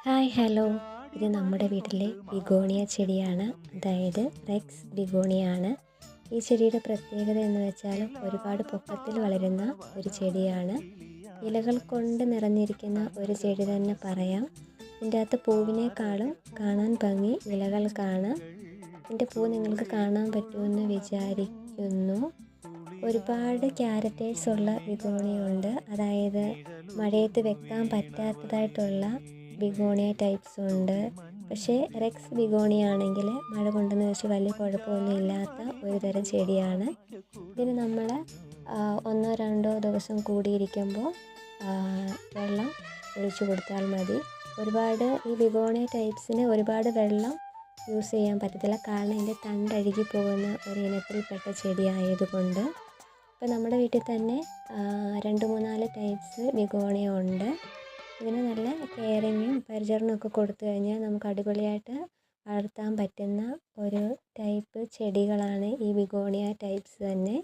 Hi hello, ഇത് നമ്മുടെ വീട്ടിലെ ബിഗോണിയ ചെടിയാണ്. അതായത് റെക്സ് ബിഗോണിയാണ്. ഈ ചെടിയുടെ പ്രത്യേകത എന്ന് വെച്ചാൽ ഒരുപാട് പൊക്കത്തിൽ വളരുന്ന ഒരു ചെടിയാണ്. ഇലകൾ കൊണ്ട് നിറഞ്ഞിരിക്കുന്ന ഒരു ചെടി തന്നെ പറയാം. ഇതിൻ്റെ അകത്ത് പൂവിനേക്കാളും കാണാൻ ഭംഗി ഇലകൾക്കാണ്. ഇതിൻ്റെ പൂ നിങ്ങൾക്ക് കാണാൻ പറ്റുമെന്ന് വിചാരിക്കുന്നു. ഒരുപാട് ക്യാരക്ടേഴ്സ് ഉള്ള ബിഗോണിയുണ്ട്. അതായത് മഴയത്ത് വെക്കാൻ പറ്റാത്തതായിട്ടുള്ള ബിഗോണിയ ടൈപ്സും ഉണ്ട്. പക്ഷേ റെക്സ് ബിഗോണിയ ആണെങ്കിൽ മഴ കൊണ്ടെന്ന് വെച്ച് വലിയ കുഴപ്പമൊന്നും ഇല്ലാത്ത ഒരു തരം ചെടിയാണ്. ഇതിന് നമ്മൾ ഒന്നോ രണ്ടോ ദിവസം കൂടിയിരിക്കുമ്പോൾ വെള്ളം ഒഴിച്ചു കൊടുത്താൽ മതി. ഒരുപാട് ഈ ബിഗോണിയ ടൈപ്സിന് ഒരുപാട് വെള്ളം യൂസ് ചെയ്യാൻ പറ്റത്തില്ല, കാരണം ഇതിൻ്റെ തണ്ടഴുകി പോകുന്ന ഒരു ഇനത്തിൽപ്പെട്ട ചെടി ആയതുകൊണ്ട്. ഇപ്പം നമ്മുടെ വീട്ടിൽ തന്നെ 2-3-4 ടൈപ്സ് ബിഗോണിയ ഉണ്ട്. ഇതിന് നല്ല കെയറിങ്ങും പരിചരണമൊക്കെ കൊടുത്തു കഴിഞ്ഞാൽ നമുക്ക് അടിപൊളിയായിട്ട് വളർത്താൻ പറ്റുന്ന ഒരു ടൈപ്പ് ചെടികളാണ് ഈ ബിഗോണിയ ടൈപ്സ് തന്നെ.